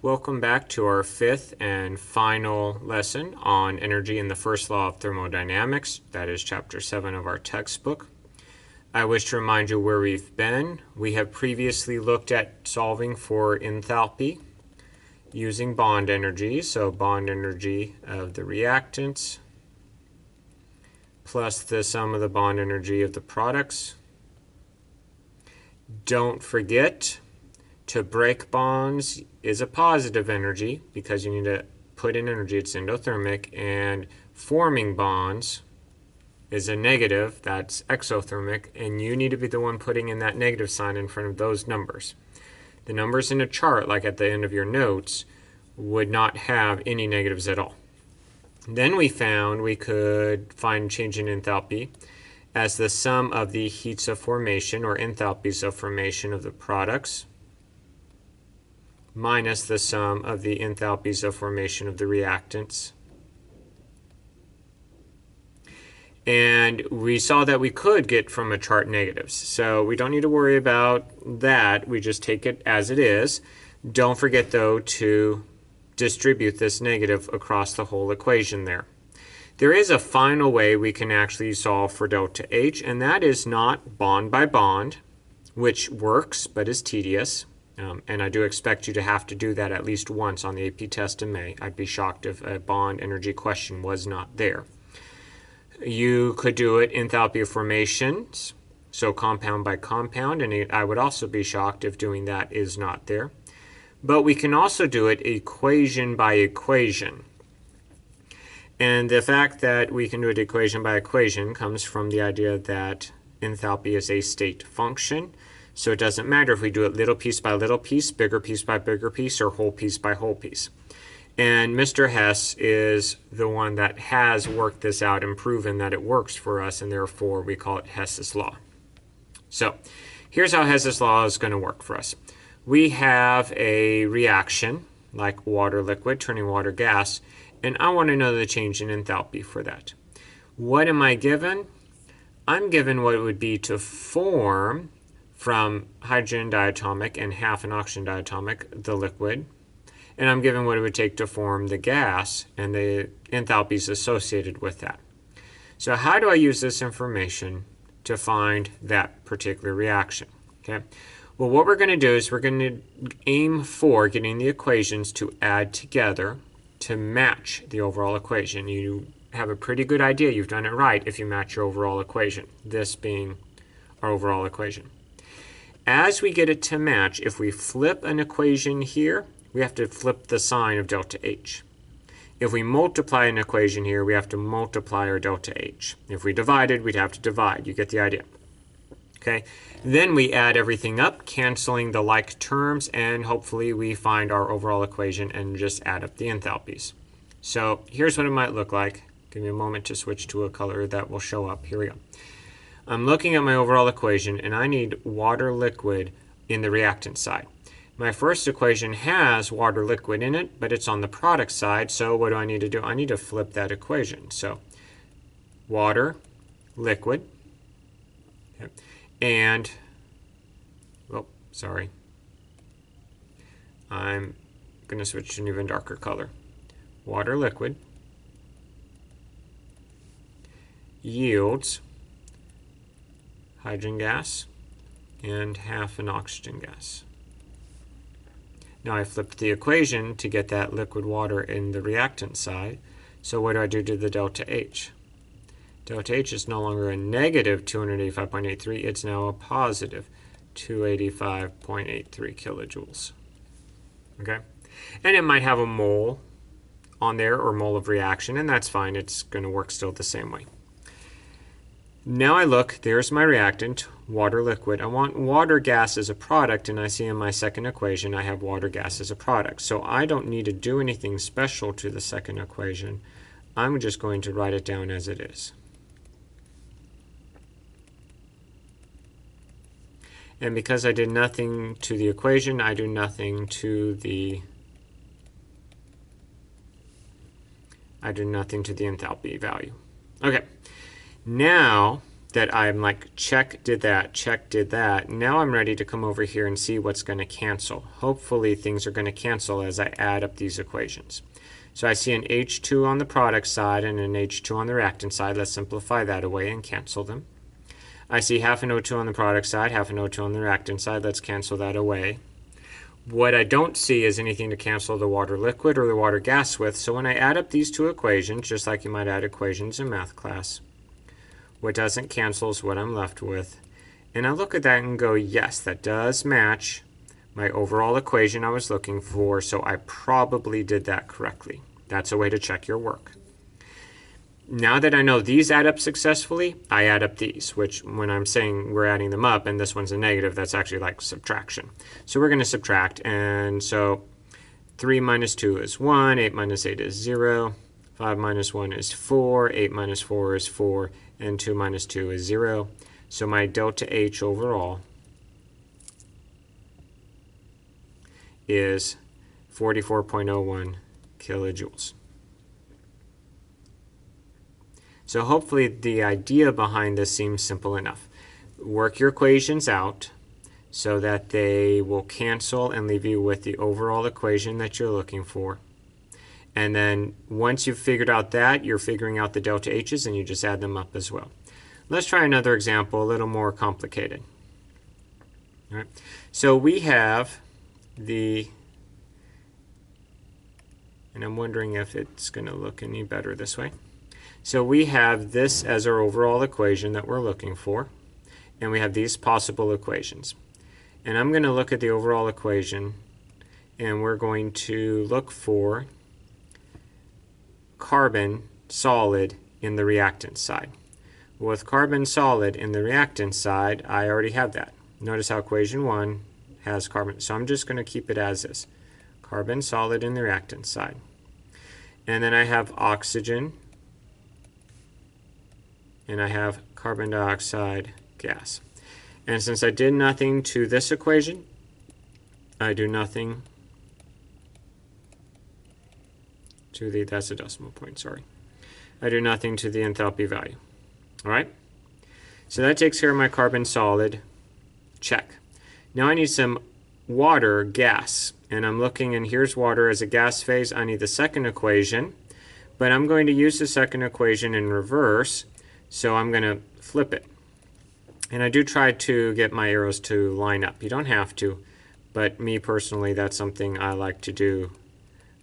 Welcome back to our fifth and final lesson on energy and the first law of thermodynamics. That is chapter 7 of our textbook. I wish to remind you where we've been. We have previously looked at solving for enthalpy using bond energy. So bond energy of the reactants plus the sum of the bond energy of the products. Don't forget, to break bonds is a positive energy because you need to put in energy, it's endothermic, and forming bonds is a negative, that's exothermic, and you need to be the one putting in that negative sign in front of those numbers. The numbers in a chart, like at the end of your notes, would not have any negatives at all. Then we found we could find change in enthalpy as the sum of the heats of formation or enthalpies of formation of the products minus the sum of the enthalpies of formation of the reactants. And we saw that we could get from a chart negatives. So we don't need to worry about that. We just take it as it is. Don't forget, though, to distribute this negative across the whole equation there. There is a final way we can actually solve for delta H, and that is not bond by bond, which works but is tedious. And I do expect you to have to do that at least once on the AP test in May. I'd be shocked if a bond energy question was not there. You could do it enthalpy of formations, so compound by compound, and I would also be shocked if doing that is not there. But we can also do it equation by equation. And the fact that we can do it equation by equation comes from the idea that enthalpy is a state function. So it doesn't matter if we do it little piece by little piece, bigger piece by bigger piece, or whole piece by whole piece. And Mr. Hess is the one that has worked this out and proven that it works for us, and therefore we call it Hess's law. So here's how Hess's law is going to work for us. We have a reaction, like water liquid turning water gas, and I want to know the change in enthalpy for that. What am I given? I'm given what it would be to form from hydrogen diatomic and half an oxygen diatomic, the liquid. And I'm given what it would take to form the gas and the enthalpies associated with that. So how do I use this information to find that particular reaction? Okay. Well, what we're going to do is we're going to aim for getting the equations to add together to match the overall equation. You have a pretty good idea you've done it right if you match your overall equation, this being our overall equation. As we get it to match, if we flip an equation here, we have to flip the sign of delta H. If we multiply an equation here, we have to multiply our delta H. If we divided, we'd have to divide. You get the idea. Okay. Then we add everything up, canceling the like terms, and hopefully we find our overall equation and just add up the enthalpies. So here's what it might look like. Give me a moment to switch to a color that will show up. Here we go. I'm looking at my overall equation, and I need water liquid in the reactant side. My first equation has water liquid in it, but it's on the product side, so what do I need to do? I need to flip that equation. So water, liquid, okay. And, oh, sorry. I'm going to switch to an even darker color. Water liquid yields hydrogen gas and half an oxygen gas. Now I flipped the equation to get that liquid water in the reactant side. So what do I do to the delta H? Delta H is no longer a negative 285.83, it's now a positive 285.83 kilojoules. Okay? And it might have a mole on there or mole of reaction, and that's fine, it's going to work still the same way. Now I look, there's my reactant, water liquid. I want water gas as a product, and I see in my second equation I have water gas as a product. So I don't need to do anything special to the second equation. I'm just going to write it down as it is. And because I did nothing to the equation, I do nothing to the enthalpy value. Okay. Now that I'm like, check, did that. Now I'm ready to come over here and see what's going to cancel. Hopefully things are going to cancel as I add up these equations. So I see an H2 on the product side and an H2 on the reactant side. Let's simplify that away and cancel them. I see half an O2 on the product side, half an O2 on the reactant side. Let's cancel that away. What I don't see is anything to cancel the water liquid or the water gas with. So when I add up these two equations, just like you might add equations in math class, what doesn't cancel is what I'm left with. And I look at that and go, yes, that does match my overall equation I was looking for, so I probably did that correctly. That's a way to check your work. Now that I know these add up successfully, I add up these, which when I'm saying we're adding them up and this one's a negative, that's actually like subtraction. So we're going to subtract, and so 3 minus 2 is 1, 8 minus 8 is 0, 5 minus 1 is 4, 8 minus 4 is 4, and 2 minus 2 is 0. So my delta H overall is 44.01 kilojoules. So hopefully the idea behind this seems simple enough. Work your equations out so that they will cancel and leave you with the overall equation that you're looking for. And then once you've figured out that, you're figuring out the delta H's and you just add them up as well. Let's try another example, a little more complicated. All right. So we have and I'm wondering if it's going to look any better this way. So we have this as our overall equation that we're looking for, and we have these possible equations. And I'm going to look at the overall equation, and we're going to look for carbon solid in the reactant side. With carbon solid in the reactant side, I already have that. Notice how equation 1 has carbon, so I'm just going to keep it as is. Carbon solid in the reactant side. And then I have oxygen, and I have carbon dioxide gas. And since I did nothing to this equation, I do nothing to the, that's a decimal point, sorry. I do nothing to the enthalpy value. All right? So that takes care of my carbon solid. Check. Now I need some water gas. And I'm looking, and here's water as a gas phase. I need the second equation. But I'm going to use the second equation in reverse. So I'm going to flip it. And I do try to get my arrows to line up. You don't have to, but me personally, that's something I like to do.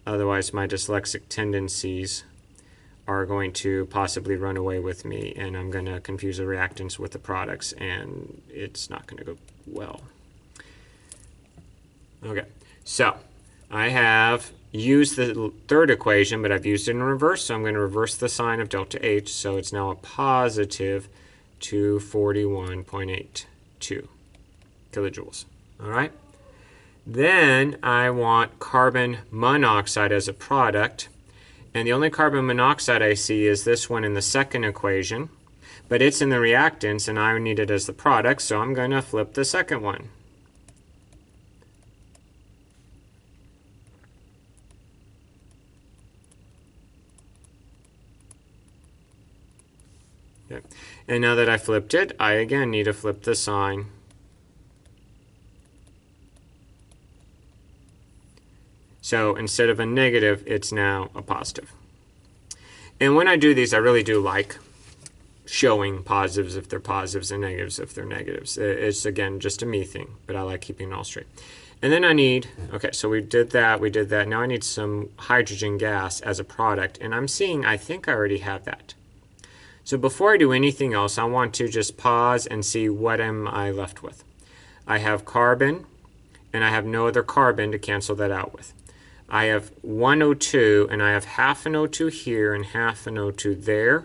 Otherwise, my dyslexic tendencies are going to possibly run away with me, and I'm going to confuse the reactants with the products, and it's not going to go well. Okay, so I have used the third equation, but I've used it in reverse, so I'm going to reverse the sign of delta H, so it's now a positive 241.82 kilojoules. All right. Then I want carbon monoxide as a product, and the only carbon monoxide I see is this one in the second equation, but it's in the reactants, and I need it as the product, so I'm going to flip the second one. Okay. And now that I flipped it, I again need to flip the sign. So instead of a negative, it's now a positive. And when I do these, I really do like showing positives if they're positives and negatives if they're negatives. It's, again, just a me thing, but I like keeping it all straight. And then I need, okay, so we did that. Now I need some hydrogen gas as a product. And I'm seeing, I think I already have that. So before I do anything else, I want to just pause and see what am I left with. I have carbon, and I have no other carbon to cancel that out with. I have one O2, and I have half an O2 here and half an O2 there.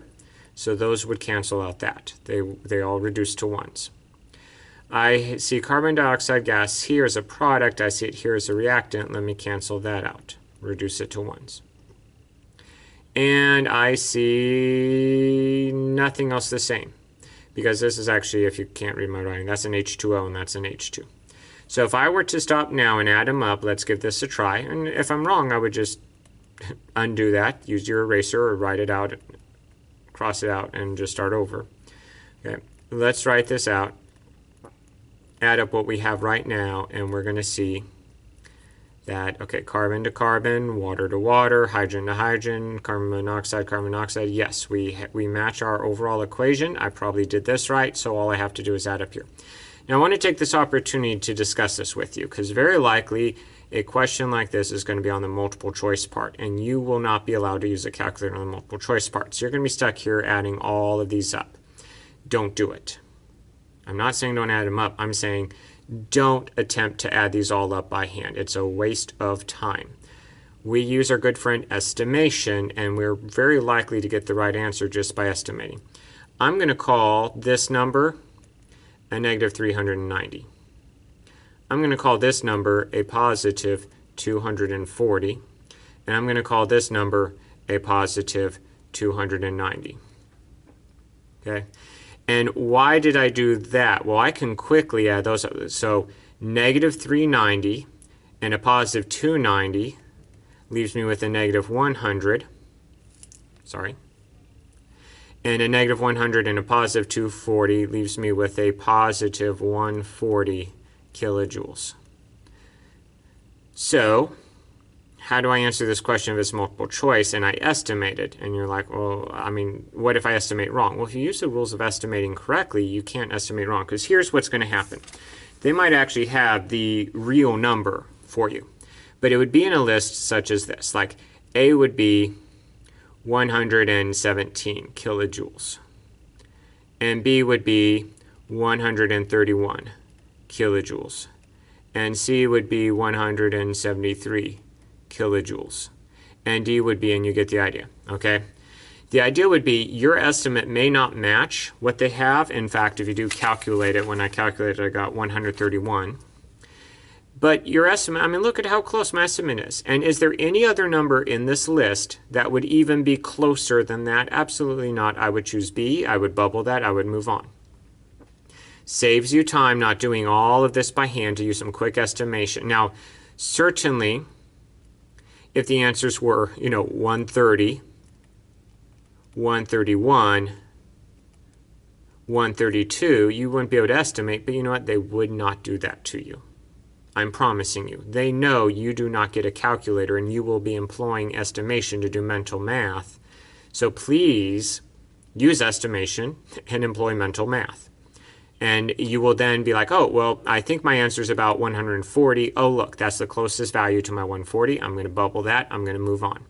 So those would cancel out that. They all reduce to ones. I see carbon dioxide gas here as a product. I see it here as a reactant. Let me cancel that out. Reduce it to ones. And I see nothing else the same. Because this is actually, if you can't read my writing, that's an H2O and that's an H2. So if I were to stop now and add them up, let's give this a try. And if I'm wrong, I would just undo that. Use your eraser or write it out, cross it out, and just start over. Okay. let's write this out, add up what we have right now, and we're going to see that, okay, carbon to carbon, water to water, hydrogen to hydrogen, carbon monoxide, yes, we match our overall equation. I probably did this right, so all I have to do is add up here. Now I want to take this opportunity to discuss this with you, because very likely a question like this is going to be on the multiple choice part, and you will not be allowed to use a calculator on the multiple choice part. So you're going to be stuck here adding all of these up. Don't do it. I'm not saying don't add them up. I'm saying don't attempt to add these all up by hand. It's a waste of time. We use our good friend estimation, and we're very likely to get the right answer just by estimating. I'm going to call this number a negative 390. I'm going to call this number a positive 240, and I'm going to call this number a positive 290. Okay? And why did I do that? Well, I can quickly add those up. So negative 390 and a positive 290 leaves me with a negative 100. Sorry. And a negative 100 and a positive 240 leaves me with a positive 140 kilojoules. So how do I answer this question if it's multiple choice and I estimate it? And you're like, well, I mean, what if I estimate wrong? Well, if you use the rules of estimating correctly, you can't estimate wrong, because here's what's going to happen. They might actually have the real number for you, but it would be in a list such as this. Like A would be 117 kilojoules, and B would be 131 kilojoules, and C would be 173 kilojoules, and D would be, and you get the idea, okay? The idea would be your estimate may not match what they have. In fact, if you do calculate it, when I calculated, I got 131. But your estimate, I mean, look at how close my estimate is. And is there any other number in this list that would even be closer than that? Absolutely not. I would choose B. I would bubble that. I would move on. Saves you time not doing all of this by hand to use some quick estimation. Now, certainly, if the answers were, 130, 131, 132, you wouldn't be able to estimate, but you know what? They would not do that to you. I'm promising you. They know you do not get a calculator and you will be employing estimation to do mental math. So please use estimation and employ mental math. And you will then be like, oh, well, I think my answer is about 140. Oh, look, that's the closest value to my 140. I'm going to bubble that. I'm going to move on.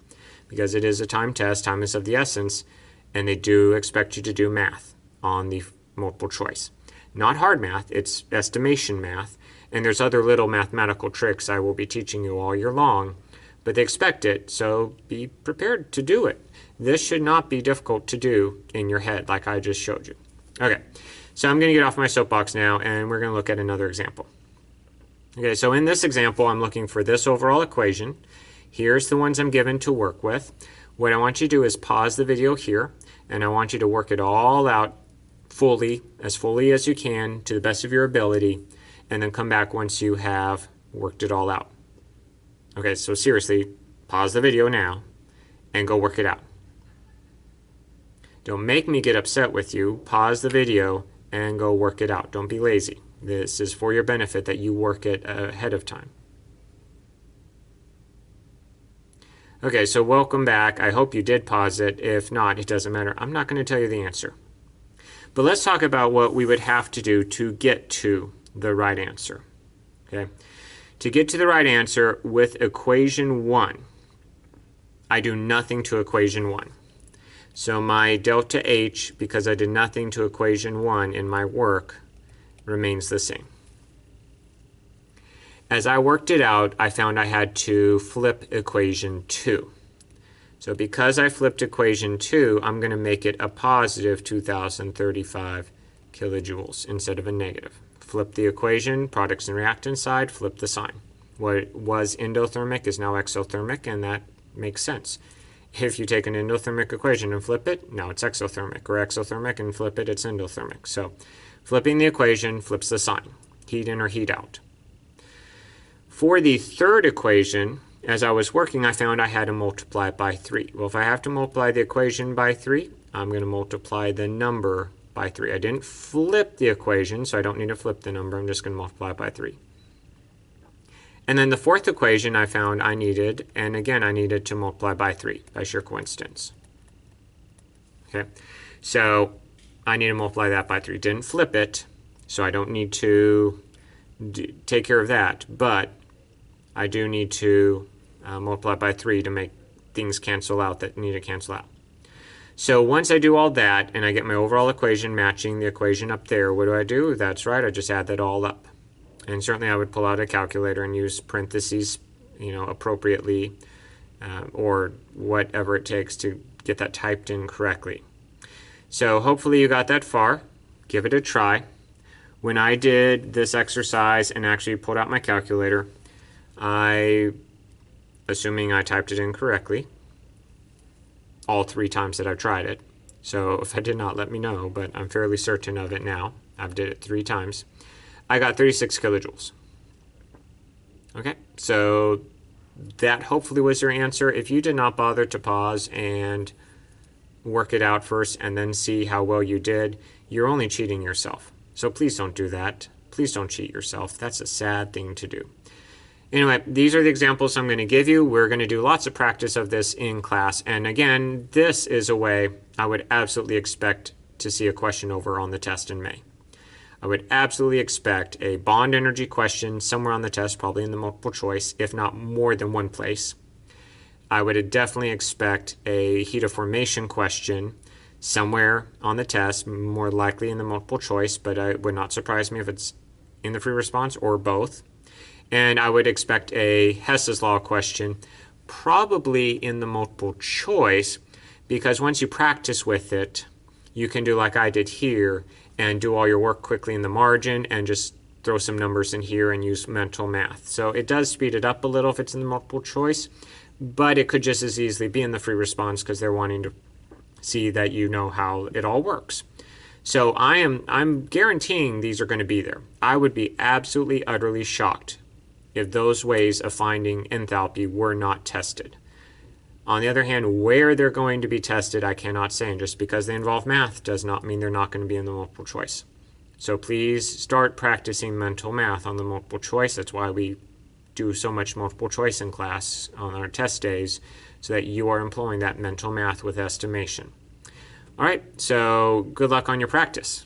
Because it is a time test, time is of the essence, and they do expect you to do math on the multiple choice. Not hard math, it's estimation math. And there's other little mathematical tricks I will be teaching you all year long, but they expect it, so be prepared to do it. This should not be difficult to do in your head like I just showed you. Okay. So I'm going to get off my soapbox now, and we're going to look at another example. Okay, so in this example, I'm looking for this overall equation. Here's the ones I'm given to work with. What I want you to do is pause the video here, and I want you to work it all out fully as you can, to the best of your ability, and then come back once you have worked it all out. Okay, so seriously, pause the video now, and go work it out. Don't make me get upset with you. Pause the video and go work it out. Don't be lazy. This is for your benefit that you work it ahead of time. Okay, so welcome back. I hope you did pause it. If not, it doesn't matter. I'm not going to tell you the answer. But let's talk about what we would have to do to get to the right answer. Okay? To get to the right answer with equation 1, I do nothing to equation 1. So my delta H, because I did nothing to equation 1 in my work, remains the same. As I worked it out, I found I had to flip equation 2. So because I flipped equation 2, I'm going to make it a positive 2,035 kilojoules instead of a negative. Flip the equation, products and reactants side, flip the sign. What was endothermic is now exothermic, and that makes sense. If you take an endothermic equation and flip it, now it's exothermic, or exothermic and flip it, it's endothermic. So flipping the equation flips the sign, heat in or heat out. For the third equation, as I was working, I found I had to multiply it by 3. Well, if I have to multiply the equation by 3, I'm going to multiply the number by 3. I didn't flip the equation, so I don't need to flip the number. I'm just going to multiply it by 3. And then the fourth equation I found I needed, and again I needed to multiply by 3 by sheer coincidence. Okay, so I need to multiply that by 3. Didn't flip it, so I don't need to take care of that, but I do need to multiply by 3 to make things cancel out that need to cancel out. So once I do all that and I get my overall equation matching the equation up there, what do? That's right, I just add that all up. And certainly I would pull out a calculator and use parentheses, appropriately, or whatever it takes to get that typed in correctly. So hopefully you got that far. Give it a try. When I did this exercise and actually pulled out my calculator, assuming I typed it in correctly, all 3 times that I've tried it. So if I did not, let me know, but I'm fairly certain of it now. I've did it 3 times. I got 36 kilojoules. Okay, so that hopefully was your answer. If you did not bother to pause and work it out first and then see how well you did, you're only cheating yourself. So please don't do that. Please don't cheat yourself. That's a sad thing to do. Anyway, these are the examples I'm going to give you. We're going to do lots of practice of this in class. And again, this is a way I would absolutely expect to see a question over on the test in May. I would absolutely expect a bond energy question somewhere on the test, probably in the multiple choice, if not more than one place. I would definitely expect a heat of formation question somewhere on the test, more likely in the multiple choice, but it would not surprise me if it's in the free response or both. And I would expect a Hess's law question, probably in the multiple choice, because once you practice with it, you can do like I did here and do all your work quickly in the margin and just throw some numbers in here and use mental math. So it does speed it up a little if it's in the multiple choice, but it could just as easily be in the free response because they're wanting to see that you know how it all works. So I'm guaranteeing these are going to be there. I would be absolutely utterly shocked if those ways of finding enthalpy were not tested. On the other hand, where they're going to be tested, I cannot say. And just because they involve math does not mean they're not going to be in the multiple choice. So please start practicing mental math on the multiple choice. That's why we do so much multiple choice in class on our test days, so that you are employing that mental math with estimation. All right, so good luck on your practice.